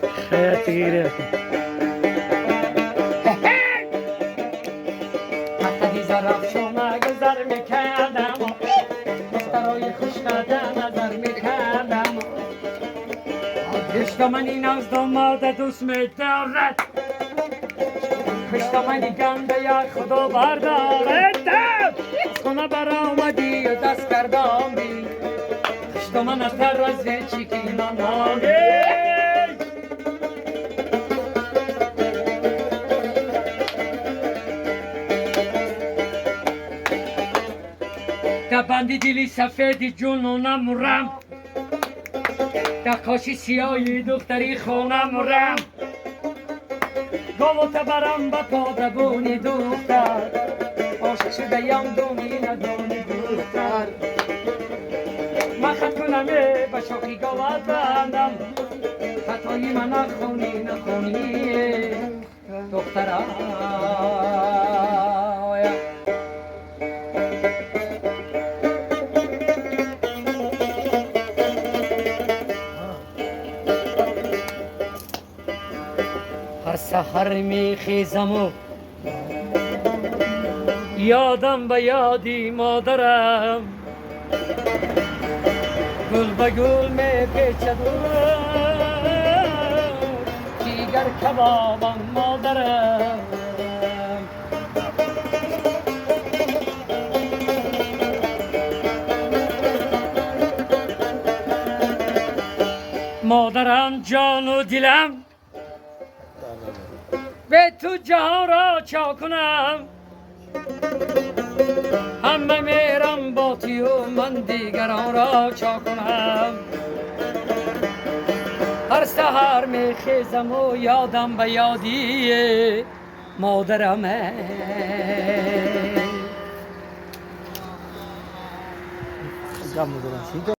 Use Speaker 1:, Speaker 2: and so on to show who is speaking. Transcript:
Speaker 1: خیلی
Speaker 2: حتی زرف شما گذر میکردم دخترای خوش نظر میکردم عشق من این از داماد دوست میدارد عشق من گنده یک خدا بردارد از خونه برآمدی و دست کردامی عشق من از تر از چی که نمانی بندی دلی سفیدی جنونم رم در کاشی سیاهی دختری خونم رم گلو تبرم با پادبونی دختر عاشق شده یم دونی ندونی دختر من خط کنم با شوخی گلات بندم خطایی من نخونی دخترم هر سحر میخیزم و یادم به یادی مادرم گل به گل میپیچد دیگر کبابم مادرم مادرم جان و دلم به تو جهان را چا کنم همه میرم با تو و من دیگران را چا کنم هر سحر میخیزم و یادم به یادی مادرمه